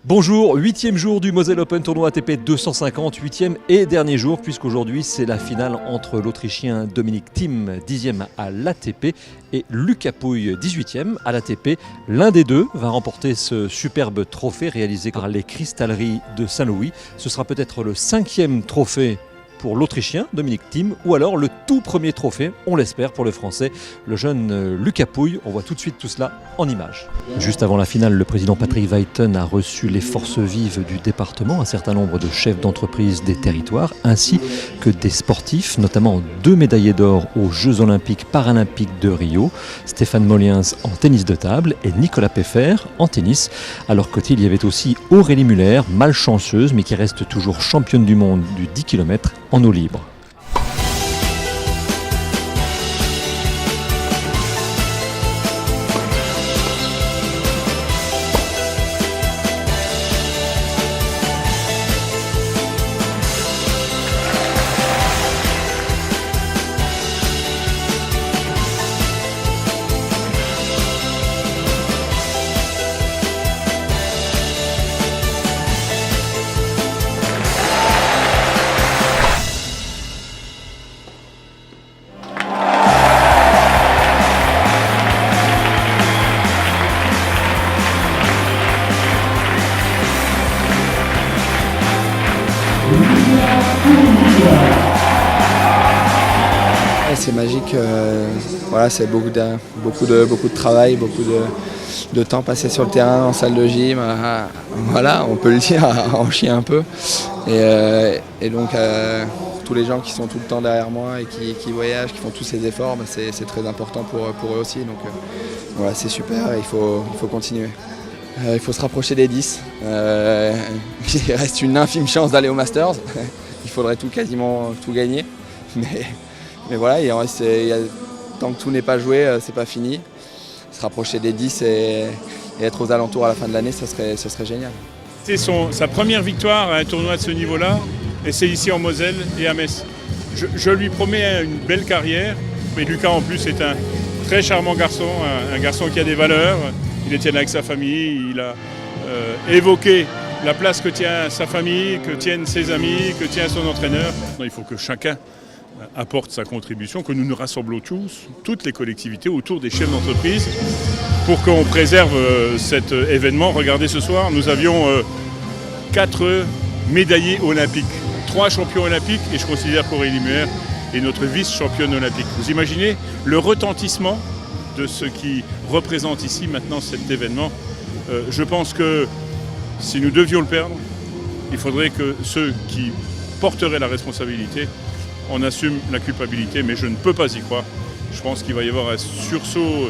Bonjour, 8e jour du Moselle Open Tournoi ATP 250, 8e et dernier jour puisqu'aujourd'hui c'est la finale entre l'Autrichien Dominic Thiem, 10e à l'ATP, et Lucas Pouille, 18e à l'ATP. L'un des deux va remporter ce superbe trophée réalisé par les Cristalleries de Saint-Louis. Ce sera peut-être le 5e trophée pour l'Autrichien Dominic Thiem, ou alors le tout premier trophée, on l'espère, pour le Français, le jeune Lucas Pouille. On voit tout de suite tout cela en images. Juste avant la finale, le président Patrick Weiten a reçu les forces vives du département, un certain nombre de chefs d'entreprise des territoires, ainsi que des sportifs, notamment 2 médaillés d'or aux Jeux Olympiques Paralympiques de Rio, Stéphane Molliens en tennis de table et Nicolas Peffer en tennis. À leur côté, il y avait aussi Aurélie Muller, malchanceuse, mais qui reste toujours championne du monde du 10 km en eau libre. C'est magique, voilà, c'est beaucoup de travail, beaucoup de temps passé sur le terrain, en salle de gym, voilà, on peut le dire, à en chier un peu. Et donc tous les gens qui sont tout le temps derrière moi et qui voyagent, qui font tous ces efforts, c'est très important pour eux aussi. Donc voilà, c'est super, il faut continuer. Il faut se rapprocher des 10. Il reste une infime chance d'aller au Masters. Il faudrait quasiment tout gagner. Mais voilà, tant que tout n'est pas joué, c'est pas fini. Se rapprocher des 10 et être aux alentours à la fin de l'année, ce serait génial. C'est sa première victoire à un tournoi de ce niveau-là, et c'est ici en Moselle et à Metz. Je lui promets une belle carrière, mais Lucas en plus est un très charmant garçon, un garçon qui a des valeurs. Il est tient avec sa famille, il a évoqué la place que tient sa famille, que tiennent ses amis, que tient son entraîneur. Il faut que chacun apporte sa contribution, que nous nous rassemblons tous, toutes les collectivités autour des chefs d'entreprise pour qu'on préserve cet événement. Regardez, ce soir, nous avions 4 médaillés olympiques, 3 champions olympiques, et je considère qu'Aurélie Muller est notre vice-championne olympique. Vous imaginez le retentissement de ce qui représente ici maintenant cet événement. Je pense que si nous devions le perdre, il faudrait que ceux qui porteraient la responsabilité on assume la culpabilité, mais je ne peux pas y croire. Je pense qu'il va y avoir un sursaut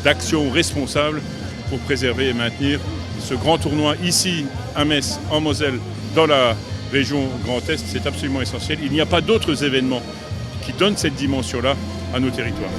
d'actions responsables pour préserver et maintenir ce grand tournoi ici à Metz, en Moselle, dans la région Grand Est. C'est absolument essentiel. Il n'y a pas d'autres événements qui donnent cette dimension-là à nos territoires.